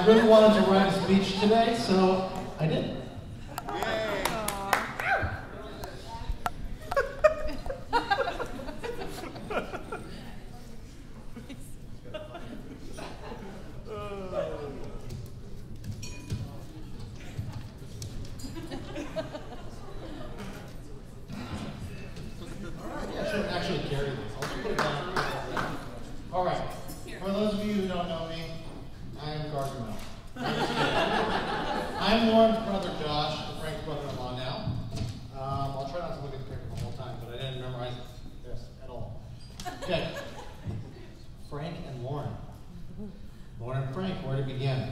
I really wanted to write a speech today, so I did. I'm Lauren's brother Josh, Frank's brother-in-law now. I'll try not to look at the paper the whole time, but I didn't memorize this at all. Okay. Frank and Lauren. Lauren and Frank, where to begin?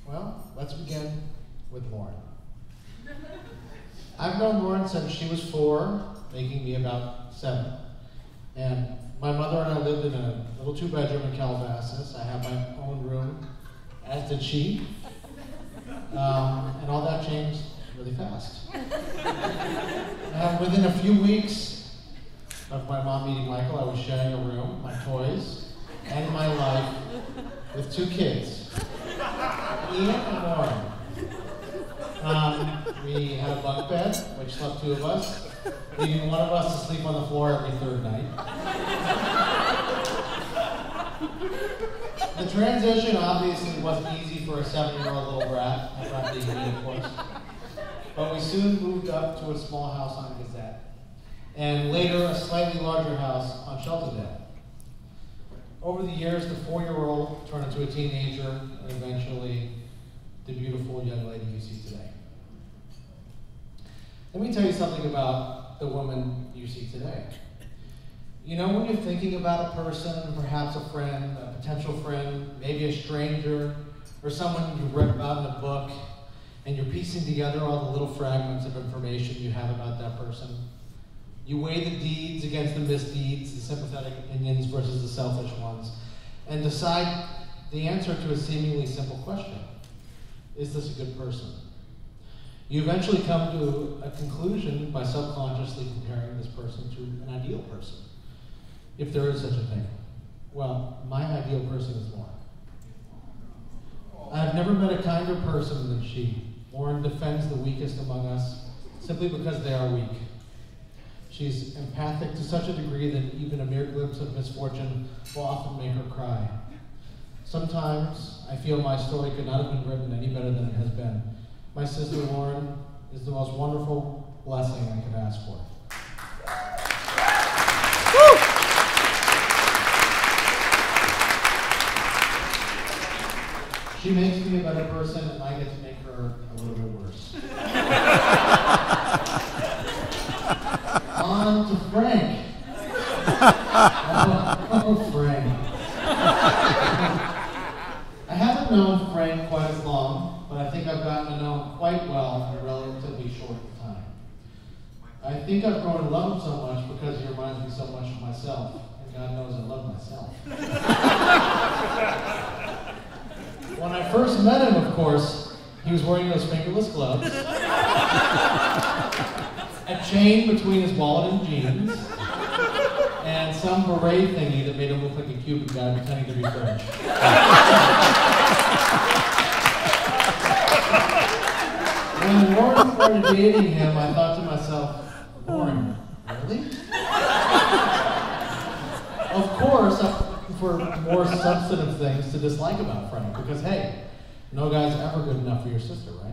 Well, let's begin with Lauren. I've known Lauren since she was 4, making me about 7. And my mother and I lived in a little 2-bedroom in Calabasas. I have my own room, as did she. And all that changed really fast. Within a few weeks of my mom meeting Michael, I was sharing a room, my toys, and my life with 2 kids, Ian and Lauren. We had a bunk bed, which slept 2 of us, leaving one of us to sleep on the floor every 3rd night. The transition obviously wasn't easy for a 7-year-old little brat, I'm not being mean, of course. But we soon moved up to a small house on Gazette, and later a slightly larger house on Shelterdale. Over the years, the 4-year-old turned into a teenager, and eventually the beautiful young lady you see today. Let me tell you something about the woman you see today. You know, when you're thinking about a person, perhaps a friend, a potential friend, maybe a stranger, or someone you've read about in a book, and you're piecing together all the little fragments of information you have about that person, you weigh the deeds against the misdeeds, the sympathetic opinions versus the selfish ones, and decide the answer to a seemingly simple question. Is this a good person? You eventually come to a conclusion by subconsciously comparing this person to an ideal person. If there is such a thing. Well, my ideal person is Lauren. I've never met a kinder person than she. Lauren defends the weakest among us simply because they are weak. She's empathic to such a degree that even a mere glimpse of misfortune will often make her cry. Sometimes I feel my story could not have been written any better than it has been. My sister Lauren is the most wonderful blessing I could ask for. She makes me a better person, and I get to make her a little bit worse. On to Frank. Oh, Frank. I haven't known Frank quite as long, but I think I've gotten to know him quite well in a relatively short time. I think I've grown to love him so much because he reminds me so much of myself, and God knows I love myself. When I first met him, of course, he was wearing those fingerless gloves, a chain between his wallet and jeans, and some beret thingy that made him look like a Cuban guy pretending to be French. When Lauren started dating him, I thought to myself, Lauren, really? Of course, for more substantive things to dislike about Frank, because hey, no guy's ever good enough for your sister, right?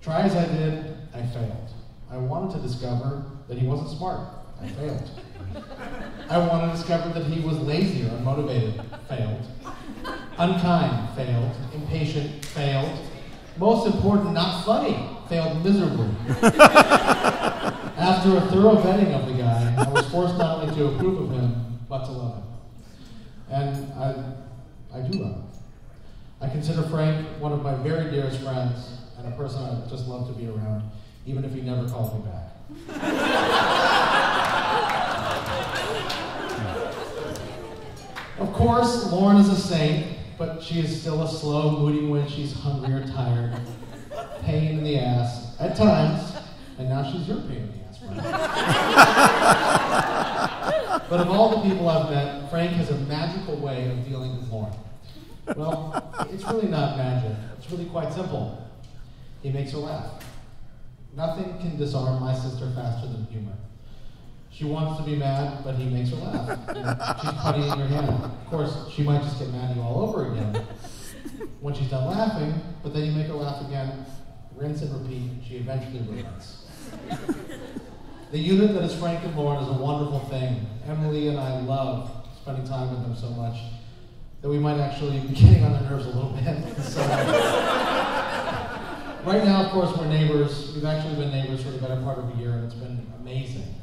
Try as I did, I failed. I wanted to discover that he wasn't smart. I failed. I wanted to discover that he was lazy or unmotivated. Failed. Unkind. Failed. Impatient. Failed. Most important, not funny. Failed miserably. After a thorough vetting of the guy, I was forced not only to approve of him, but to love him. And I do love him. I consider Frank one of my very dearest friends and a person I just love to be around, even if he never calls me back. Of course, Lauren is a saint, but she is still a slow, moody when she's hungry or tired. Pain in the ass, at times, and now she's your pain in the ass, Frank. But of all the people I've met, Frank has a magical way of dealing with Lauren. Well, it's really not magic. It's really quite simple. He makes her laugh. Nothing can disarm my sister faster than humor. She wants to be mad, but he makes her laugh. You know, she's putty in your hand. Of course, she might just get mad at you all over again when she's done laughing, but then you make her laugh again, rinse and repeat, she eventually relents. The unit that is Frank and Lauren is a wonderful thing. Emily and I love spending time with them so much that we might actually be getting on their nerves a little bit. So, right now, of course, we're neighbors. We've actually been neighbors for the better part of a year, and it's been amazing.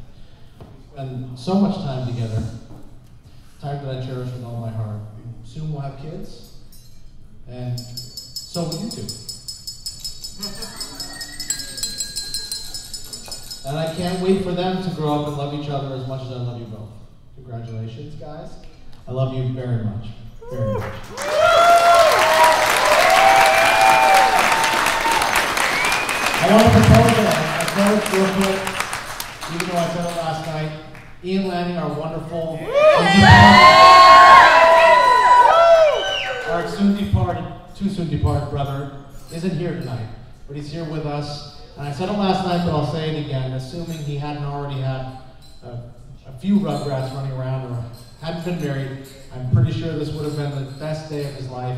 We spend so much time together, time that I cherish with all my heart. Soon we'll have kids, and so will you two. And I can't wait for them to grow up and love each other as much as I love you both. Congratulations, guys. I love you very much. Very much. I want to propose that. I said it real quick, even though I said it last night. Ian Lanning, our wonderful, our too soon departed brother, isn't here tonight, but he's here with us. And I said it last night, but I'll say it again, assuming he hadn't already had a few Rugrats running around or hadn't been married, I'm pretty sure this would have been the best day of his life,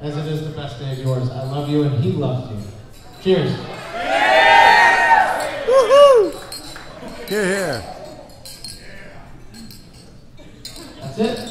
as it is the best day of yours. I love you, and he loves you. Cheers. Yeah! Woohoo! Here, here. That's it.